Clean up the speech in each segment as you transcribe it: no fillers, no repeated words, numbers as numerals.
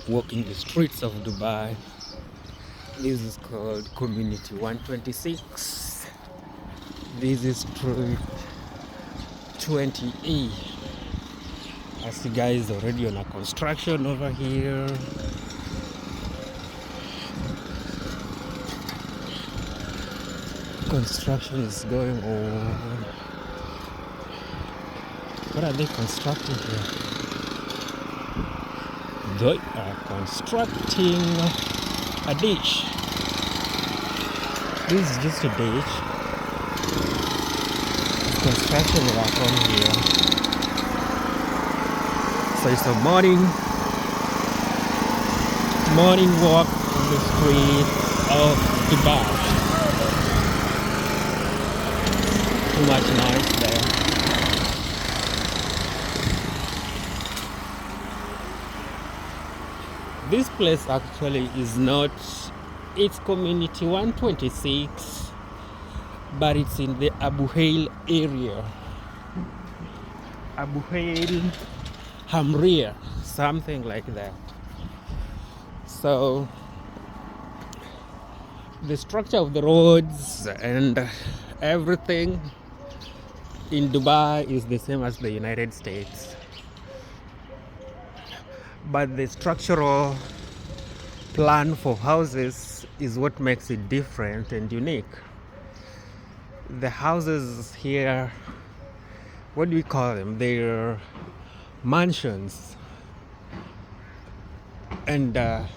walking the streets of Dubai. This is called Community 126. This is Street 20E. I see guys already on a construction over here. Construction is going on. What are they constructing here? They are constructing a ditch. This is just a ditch. Construction will happen here. So it's a morning walk on the street of Dubai. Too much noise there. This place actually is not, it's Community 126, but it's in the Abu Hail area. Abu Hail, HAMRIYA, something like that. So the structure of the roads and everything in Dubai is the same as the United States. But the structural plan for houses is what makes it different and unique. The houses here, what do we call them? They're mansions. And a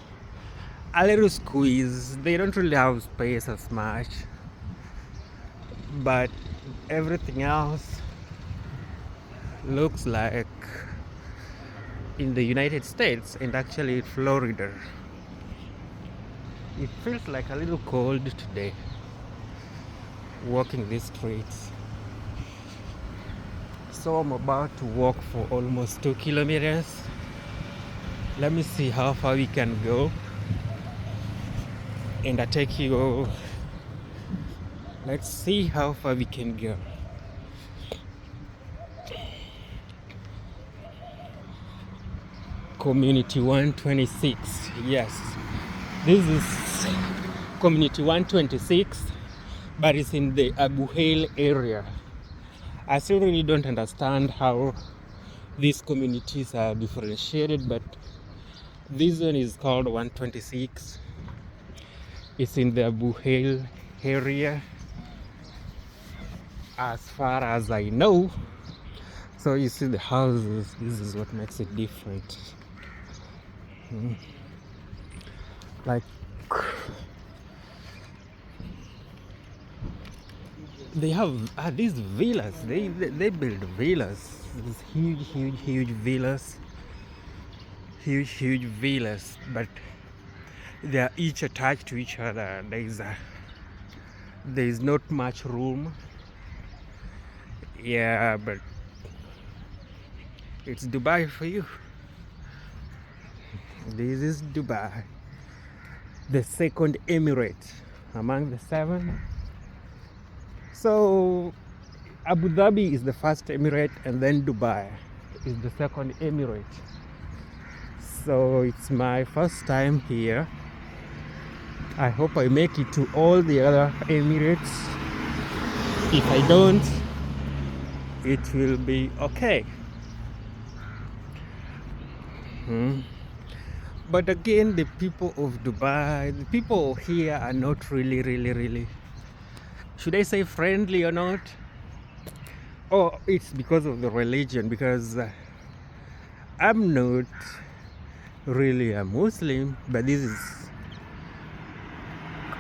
little squeeze. They don't really have space as much. But everything else looks like in the United States and actually Florida. It feels like a little cold today walking these streets. So I'm about to walk for almost 2 kilometers. Let me see how far we can go, and I take you. Let's see how far we can go. Community 126. Yes, this is Community 126, but it's in the Abu Hail area. I still really don't understand how these communities are differentiated, but this one is called 126. It's in the Abu Hail area, as far as I know. So you see the houses, this is what makes it different. Like they have these villas. They build villas. These huge villas. Huge villas, but they are each attached to each other. There is not much room. Yeah, but it's Dubai for you. This is Dubai, the second emirate among the 7. So Abu Dhabi is the first emirate, and then Dubai is the second emirate. So it's my first time here. I hope I make it to all the other emirates. If I don't, it will be okay. But again, the people of Dubai, the people here are not really, should I say friendly or not? Oh, it's because of the religion, because I'm not really a Muslim, but this is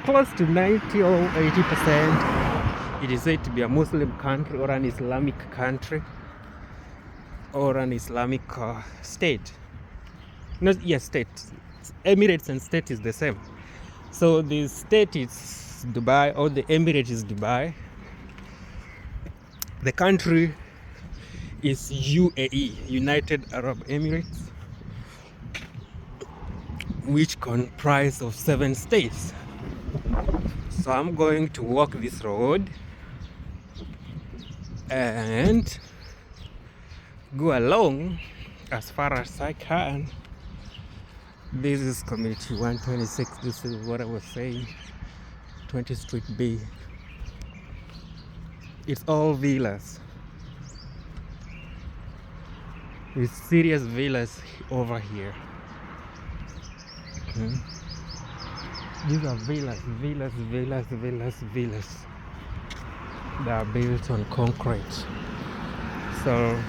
close to 90 or 80%. It is said to be a Muslim country or an Islamic country or an Islamic state. Not yes, state. Emirates and state is the same. So the state is Dubai, or the emirate is Dubai. The country is UAE, United Arab Emirates, which comprise of 7 states. So I'm going to walk this road and go along as far as I can This is community 126. This is what I was saying. 20th Street B. It's all villas. It's serious villas over here. These are villas. They are built on concrete. So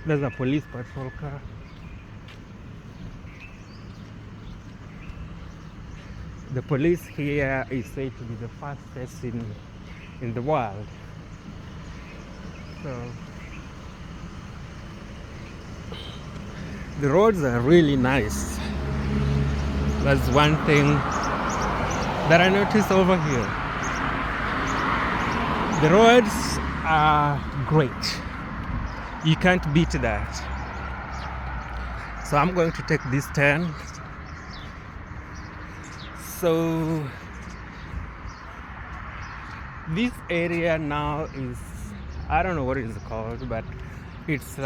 there's a police patrol car. The police here is said to be the fastest in the world. So the roads are really nice. That's one thing that I noticed over here. The roads are great. You can't beat that. So I'm going to take this turn. So this area now is, I don't know what it's called, but it's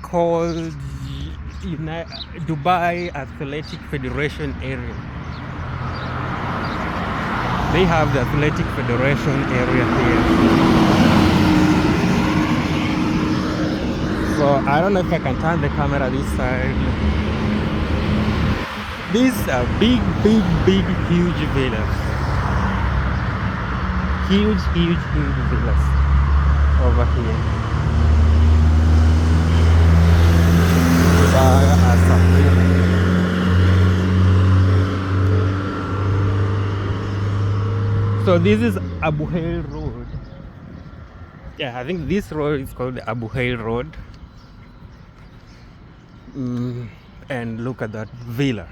called Dubai Athletic Federation area. They have the Athletic Federation area here. So I don't know if I can turn the camera this side. These are big, huge villas. Huge villas over here. So this is Abu Hail Road. Yeah, I think this road is called the Abu Hail Road. And look at that villa.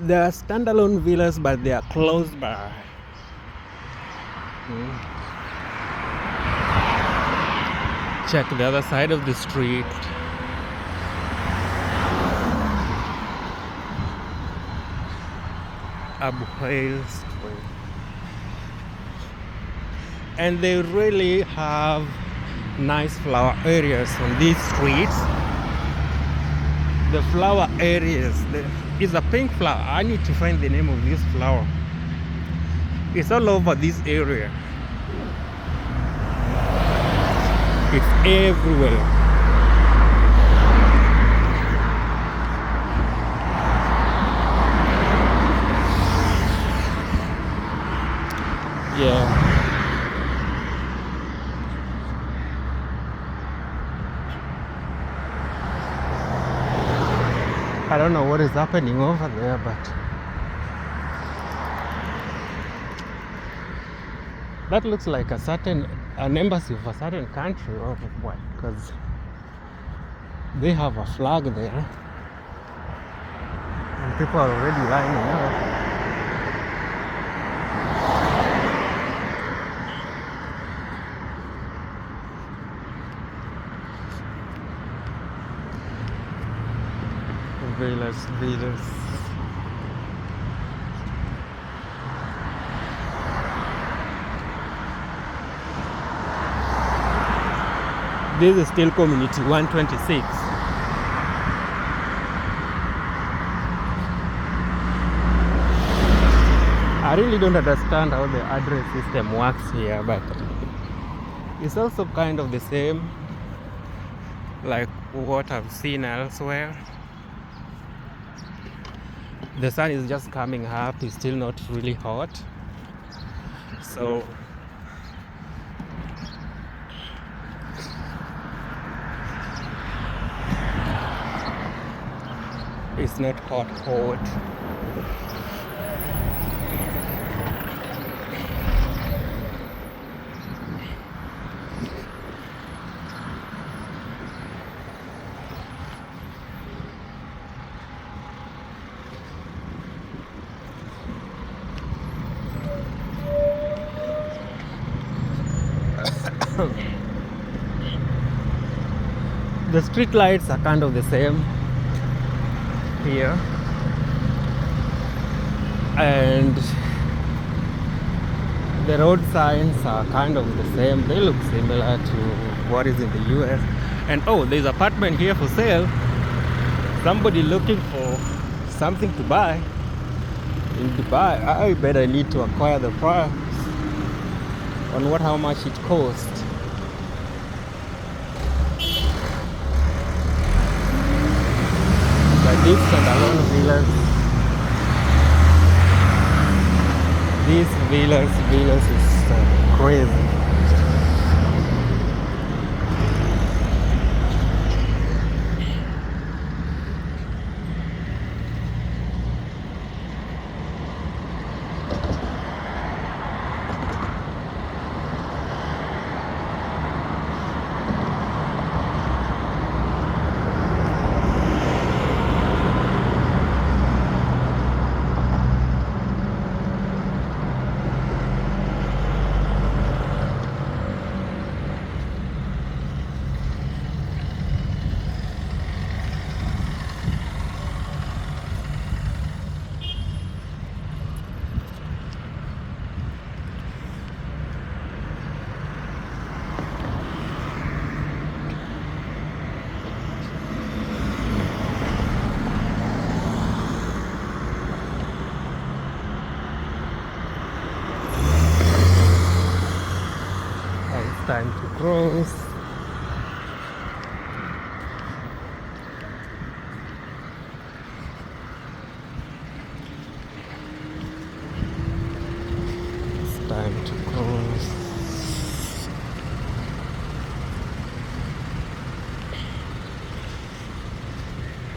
They are standalone villas, but they are close by. Check the other side of the street. Abu Hail Street. And they really have nice flower areas on these streets. The flower areas, it's a pink flower. I need to find the name of this flower. It's all over this area. It's everywhere. Yeah. I don't know what is happening over there, but that looks like an embassy of a certain country or what, because they have a flag there and people are already lining up. Villas. This is still community 126. I really don't understand how the address system works here, but it's also kind of the same like what I've seen elsewhere. The sun is just coming up, it's still not really hot. So it's not hot. The street lights are kind of the same here, and The road signs are kind of the same. They look similar to what is in the US. And oh, there's apartment here for sale. Somebody looking for something to buy in Dubai. I bet I need to acquire the price on how much it costs. But these standalone villas, villas is crazy. Time to cross. It's time to cross.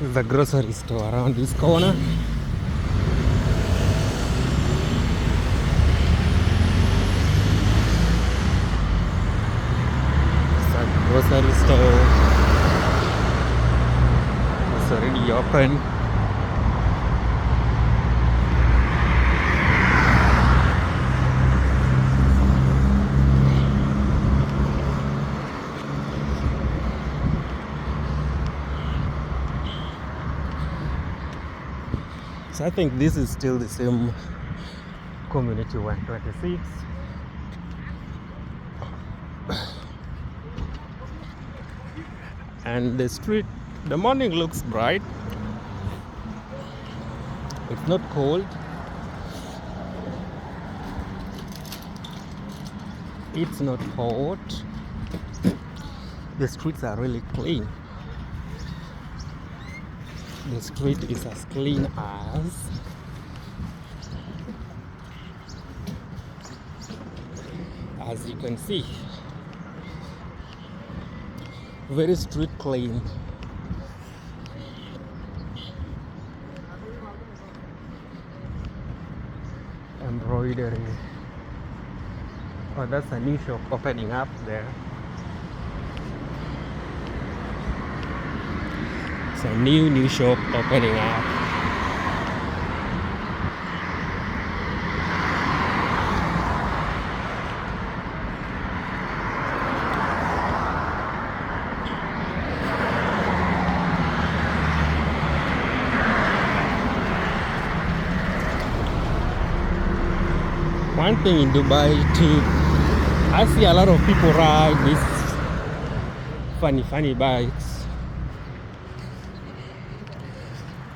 There's a grocery store around this corner. Grocery store. It's already open. So I think this is still the same community 126. And the street, the morning looks bright. It's not cold. It's not hot. The streets are really clean. The street is as clean as you can see. Very street clean. Embroidery. Oh, that's a new shop opening up there. It's a new shop opening up. One thing in Dubai too, I see a lot of people ride these funny bikes.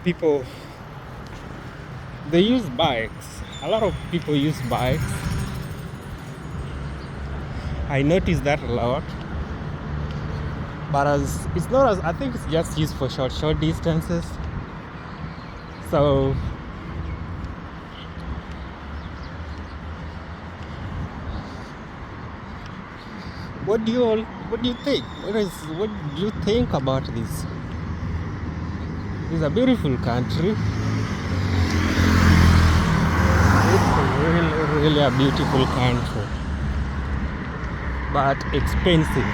People, they use bikes. A lot of people use bikes. I notice that a lot. But it's not as, I think it's just used for short distances. So what do you think? What do you think about this? It's a beautiful country. It's really a beautiful country, but expensive.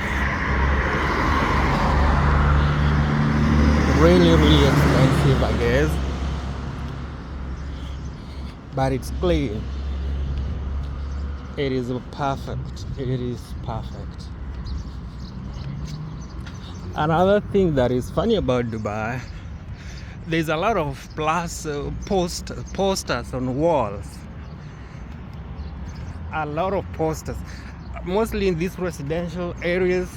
Really expensive, I guess. But it's clean. It is perfect. It is perfect. Another thing that is funny about Dubai, there's a lot of posters on walls. a lot of posters, mostly in these residential areas.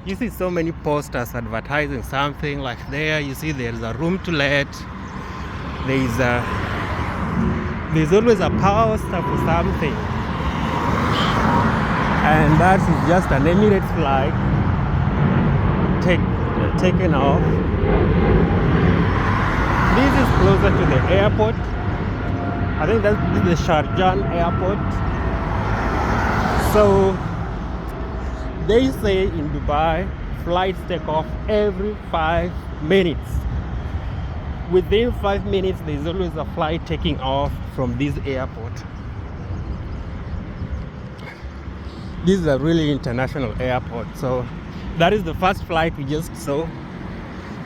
You see so many posters advertising something. Like there, you see there's a room to let. There's always a poster for something, and that is just an Emirates flight taken off. This is closer to the airport. I think this is the Sharjah airport. So they say in Dubai, flights take off every 5 minutes. Within 5 minutes, there's always a flight taking off from this airport. This is a really international airport. So that is the first flight we just saw.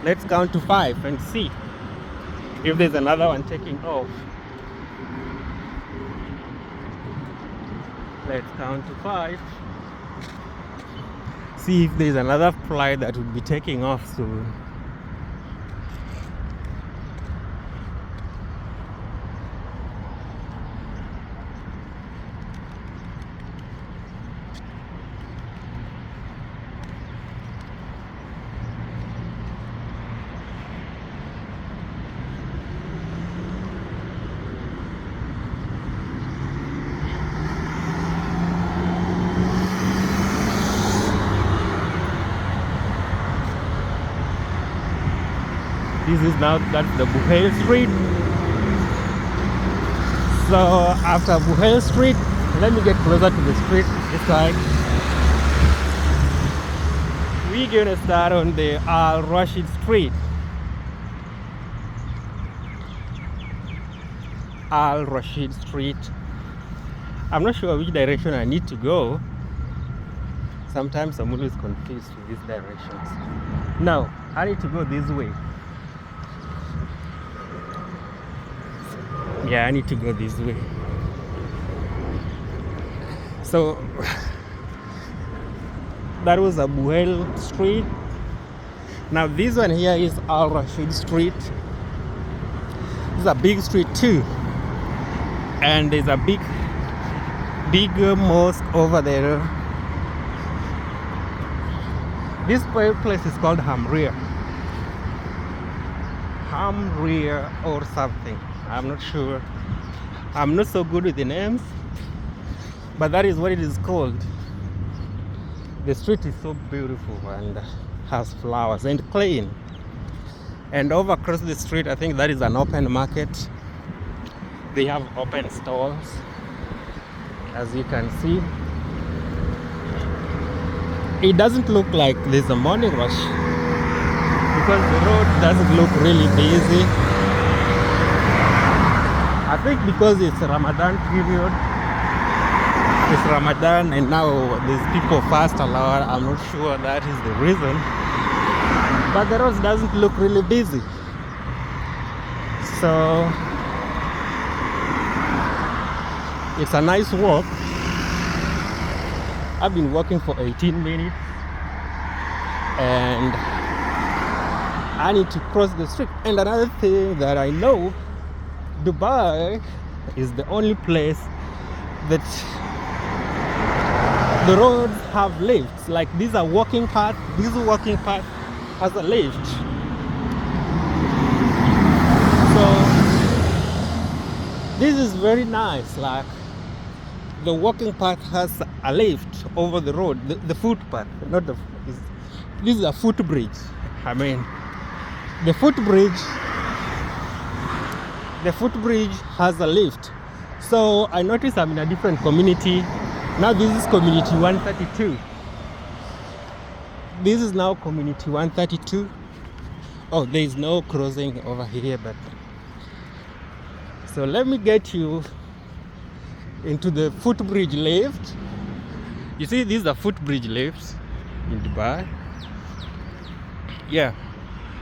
Let's count to 5 and see if there's another one taking off. Let's count to 5. See if there's another flight that would be taking off soon. This is now, that's the Buhail Street. So after Buhail Street, let me get closer to the street this side. We're gonna start on the RASHEED Street. RASHEED Street. I'm not sure which direction I need to go. Sometimes I'm always confused with these directions. Now, I need to go this way. Yeah, I need to go this way. So that was Abu Hail Street. Now this one here is Al Rashid Street. It's a big street too, and there's a big mosque over there. This place is called HAMRIYA or something. I'm not sure. I'm not so good with the names, but that is what it is called. The street is so beautiful and has flowers and clean. And over across the street, I think that is an open market. They have open stalls, as you can see. It doesn't look like there's a morning rush because the road doesn't look really busy. I think because it's Ramadan period. It's Ramadan and now there's people fast a lot. I'm not sure that is the reason. But the road doesn't look really busy. So it's a nice walk. I've been walking for 18 minutes and I need to cross the street. And another thing that I know, Dubai is the only place that the roads have lifts. Like these are walking paths. This walking path has a lift. So this is very nice. Like the walking path has a lift over the road, the footpath, not the. This is a footbridge. I mean, the footbridge has a lift. So I noticed I'm in a different community. Now this is community 132. This is now community 132. Oh, there is no crossing over here, but so let me get you into the footbridge lift. You see, these are footbridge lifts in Dubai. Yeah,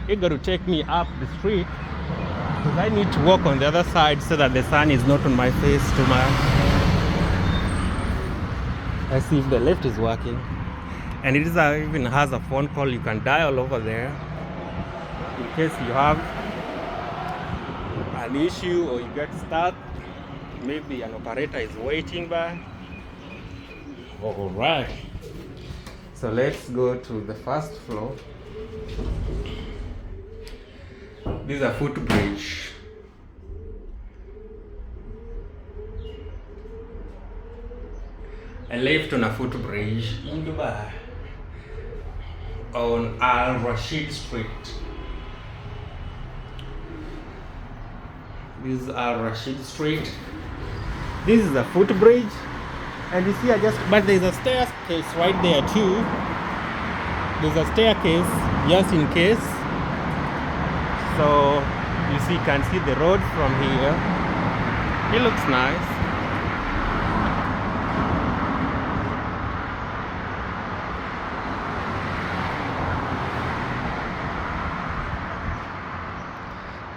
you're going to take me up the street because I need to walk on the other side so that the sun is not on my face too much. Let's see if the lift is working. And it is even has a phone call you can dial over there in case you have an issue or you get stuck. maybe an operator is waiting by. All right, so let's go to the first floor. This is a footbridge. I lived on a footbridge in Dubai on RASHEED Street. This is RASHEED Street. This is a footbridge, and you see, but there's a staircase right there too. There's a staircase just in case. So you see, you can see the road from here. It looks nice.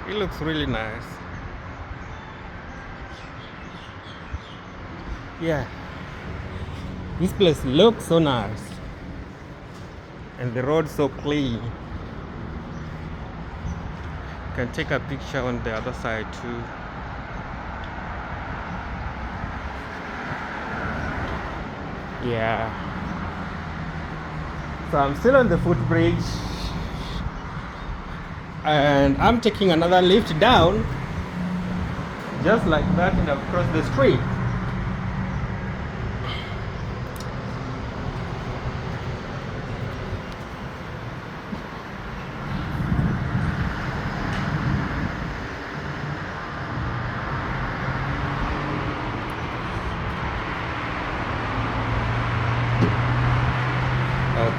It looks really nice. Yeah, this place looks so nice, and the road so clean. You can take a picture on the other side too. Yeah, so I'm still on the footbridge, and I'm taking another lift down just like that, and across the street.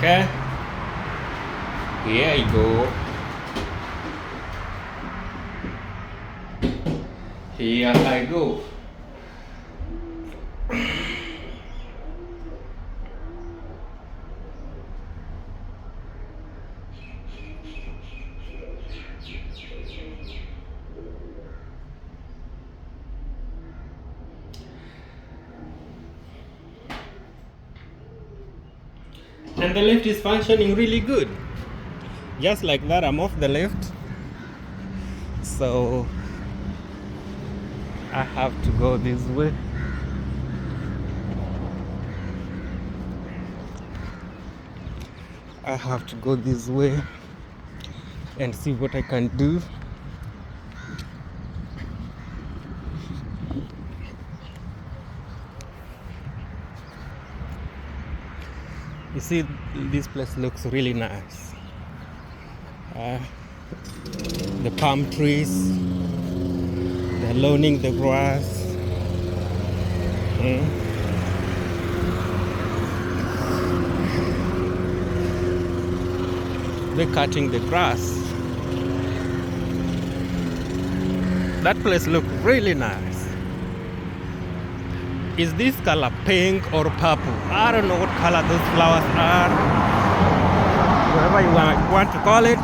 Okay, here you go. Here I go. And the lift is functioning really good. Just like that, I'm off the lift. So I have to go this way. I have to go this way and see what I can do. You see, this place looks really nice. The palm trees, they're loaning the grass. They're cutting the grass. That place looks really nice. Is this color pink or purple? I don't know what color those flowers are. Whatever you want to call it.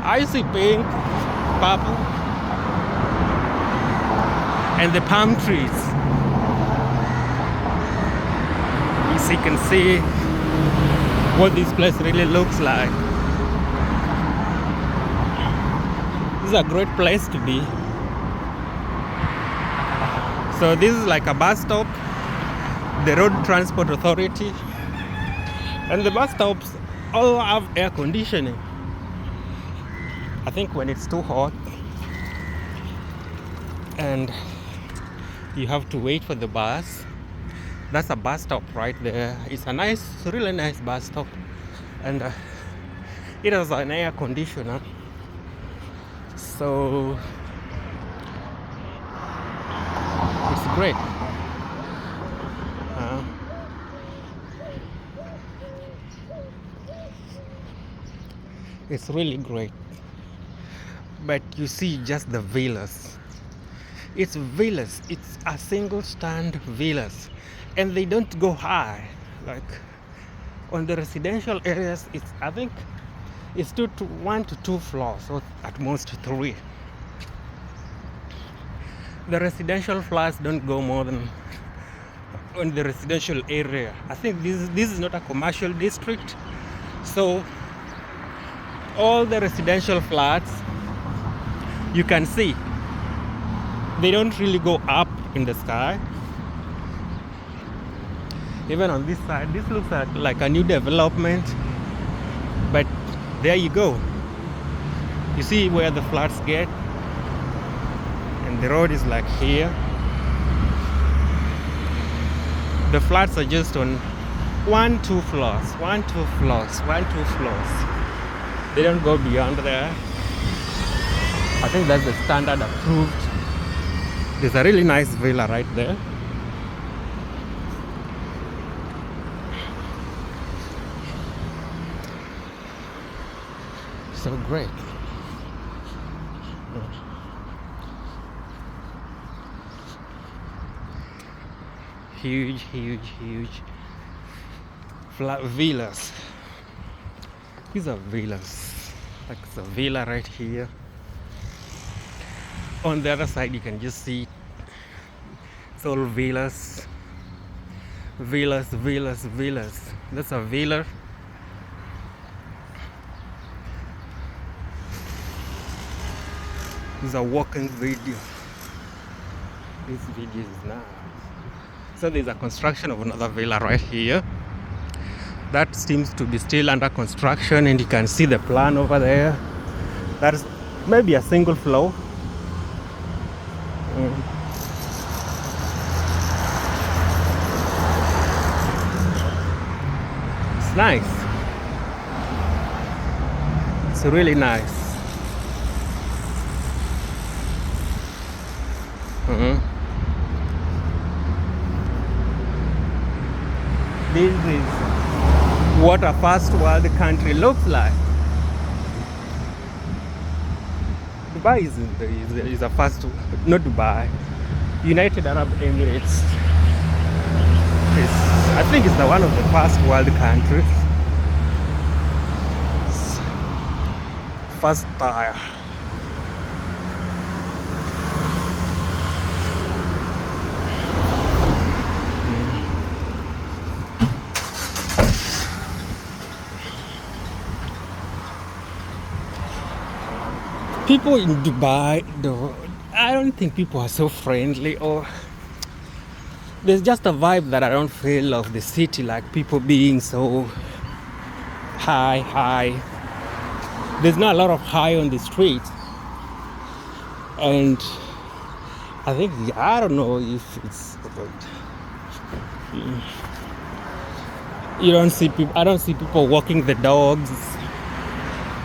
I see pink, purple, and the palm trees. As you can see what this place really looks like. This is a great place to be. So this is like a bus stop, the Road Transport Authority, and the bus stops all have air conditioning. I think when it's too hot and you have to wait for the bus, that's a bus stop right there. It's a nice, really nice bus stop, and it has an air conditioner. So it's great. It's really great. But you see just the villas. It's villas. It's a single stand villas. And they don't go high. Like on the residential areas, I think it's 1 to 2 floors, or at most 3. The residential flats don't go more than on the residential area. I think this is not a commercial district, so all the residential flats you can see they don't really go up in the sky. Even on this side, this looks like a new development, but there you go. You see where the flats get, and the road is like here. The flats are just on 1, 2 floors, 1, 2 floors, 1, 2 floors. They don't go beyond there. I think that's the standard approved. There's a really nice villa right there. So great. Huge, huge, huge flat villas. These are villas. Like it's a villa right here. On the other side, you can just see it's all villas. Villas, villas, villas. That's a villa. This is a walking video. This video is nice. So there's a construction of another villa right here. That seems to be still under construction, and you can see the plan over there. That's maybe a single floor. It's nice. It's really nice. This is what a first world country looks like. Dubai is a first, not Dubai. United Arab Emirates. I think it's one of the first world countries. First tire. People in Dubai, though, I don't think people are so friendly, or there's just a vibe that I don't feel of the city, like people being so high. There's not a lot of high on the street, and I think, I don't know if it's, you don't see people. I don't see people walking the dogs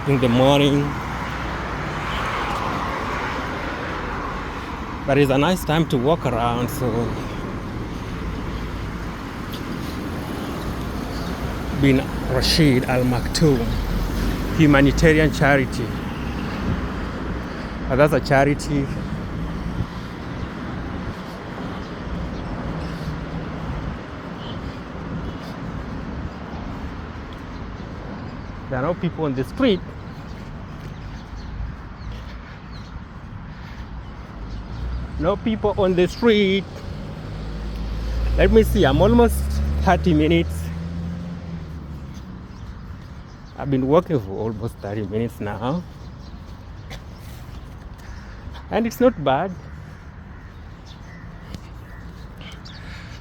in the morning. But it's a nice time to walk around, so bin RASHEED Al Maktoum humanitarian charity. That's a charity. There are no people on the street. No people on the street. Let me see, I'm almost 30 minutes. I've been walking for almost 30 minutes now. And it's not bad.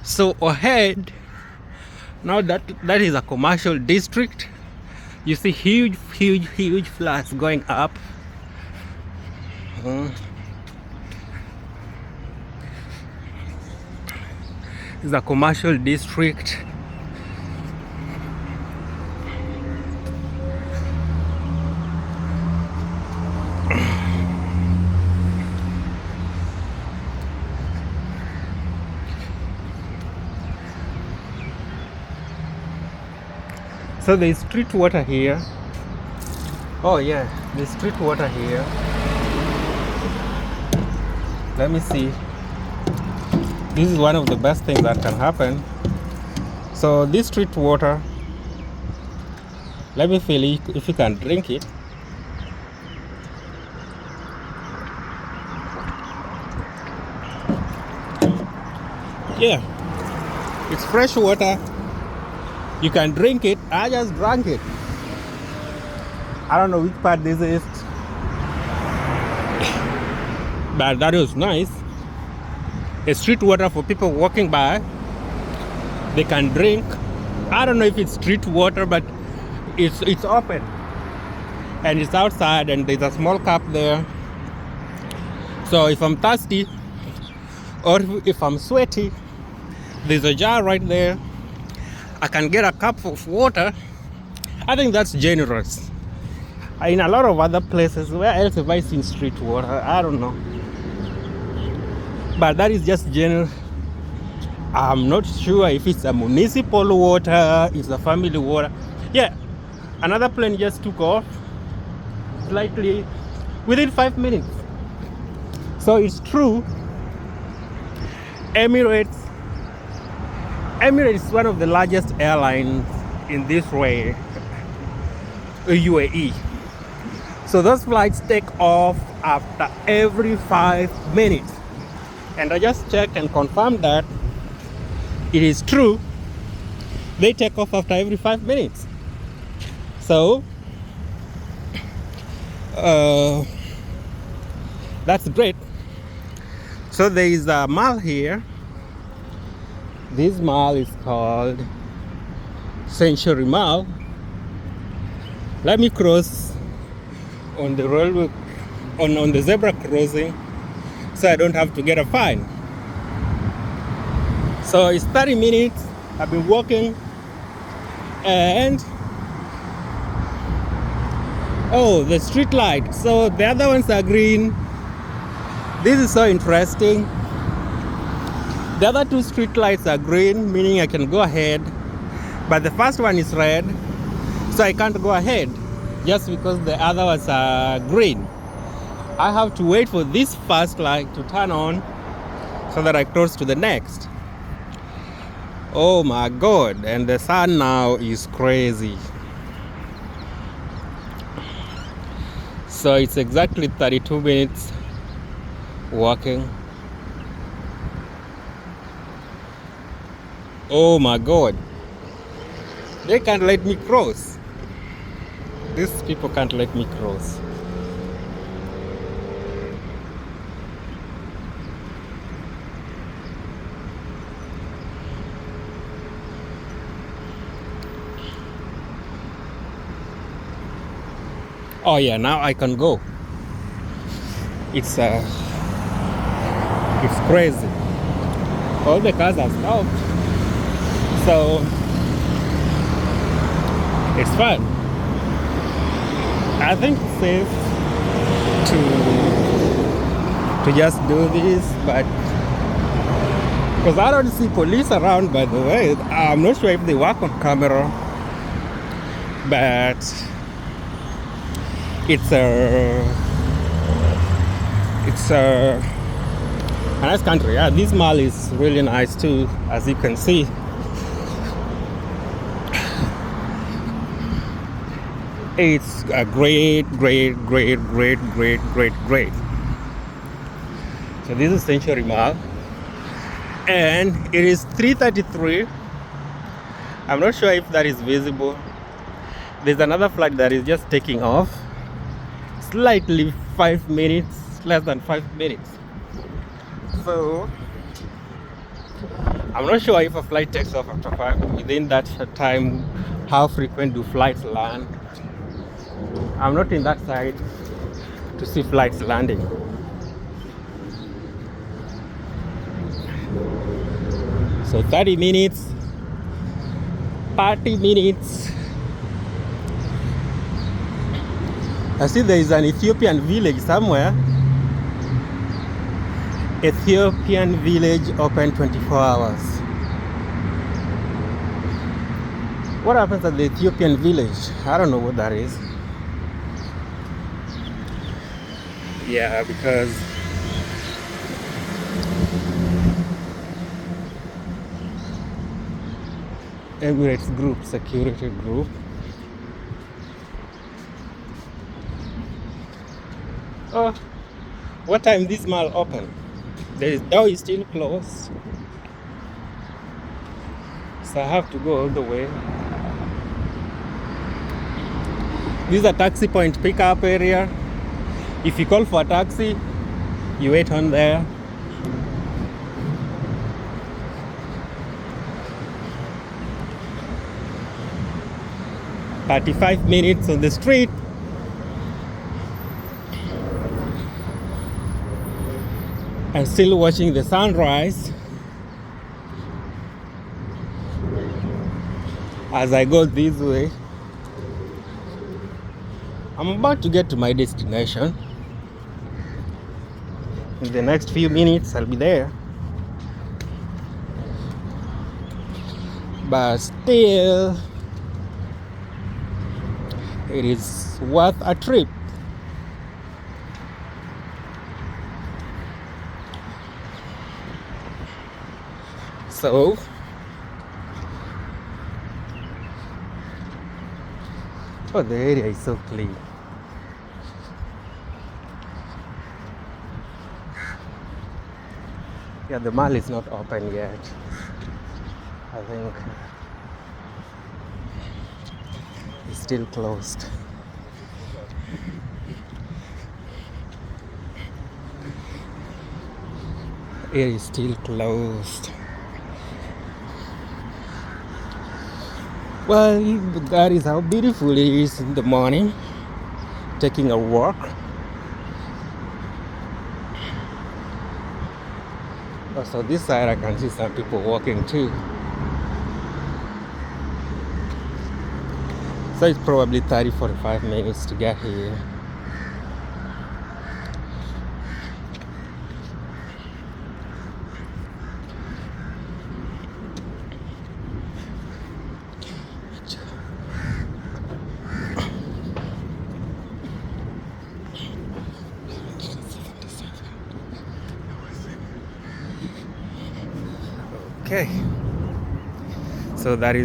So ahead, now that is a commercial district. You see huge flats going up. It's a commercial district. So there's street water here. Oh yeah, there's street water here. Let me see. This is one of the best things that can happen. So this street water, let me feel if you can drink it. Yeah, it's fresh water. You can drink it. I just drank it. I don't know which part this is, but that was nice. a street water for people walking by. They can drink. I don't know if it's street water, but it's open and it's outside, and there's a small cup there. So if I'm thirsty or if I'm sweaty, there's a jar right there. I can get a cup of water. I think that's generous. In a lot of other places, where else have I seen street water? I don't know. But that is just generous. I'm not sure if it's a municipal water, it's a family water. Yeah, another plane just took off slightly within 5 minutes. So it's true. Emirates is one of the largest airlines in this way, UAE. So those flights take off after every 5 minutes. And I just checked and confirmed that it is true. They take off after every 5 minutes. So that's great. So there is a mall here. This mall is called Century Mall. Let me cross on the railway, on the zebra crossing, so I don't have to get a fine. So it's 30 minutes. I've been walking, and oh, the street light. So the other ones are green. This is so interesting. The other two street lights are green, meaning I can go ahead, but the first one is red, so I can't go ahead just because the other ones are green. I have to wait for this first light to turn on so that I cross to the next. Oh my God, and the sun now is crazy. So it's exactly 32 minutes walking. Oh my God, they can't let me cross. These people can't let me cross. Oh yeah, now I can go. It's crazy. All the cars have stopped, so it's fun. I think it's safe to just do this, but because I don't see police around, by the way. I'm not sure if they work on camera, but it's a nice country. Yeah, this mall is really nice too, as you can see. It's a great. So this is Century Mall, and it is 3:33. I'm not sure if that is visible. There's another flight that is just taking off. Slightly 5 minutes, less than 5 minutes. So I'm not sure if a flight takes off after 5. Within that time, how frequent do flights land? I'm not in that side to see flights landing. So 30 minutes, 30 minutes. I see there is an Ethiopian village somewhere. Ethiopian village open 24 hours. What happens at the Ethiopian village? I don't know what that is. Yeah, because Emirates group, security group. Oh, what time this mall open? The door is still closed, so I have to go all the way. This is a taxi point pickup area. If you call for a taxi, you wait on there. 35 minutes on the street. And still watching the sunrise as I go this way. I'm about to get to my destination. In the next few minutes I'll be there. But still, it is worth a trip. So the area is so clean. Yeah, the mall is not open yet. I think it's still closed. It is still closed. Well, that is how beautiful it is in the morning, taking a walk. Also, this side I can see some people walking too. So it's probably 30-45 minutes to get here. Okay, so that is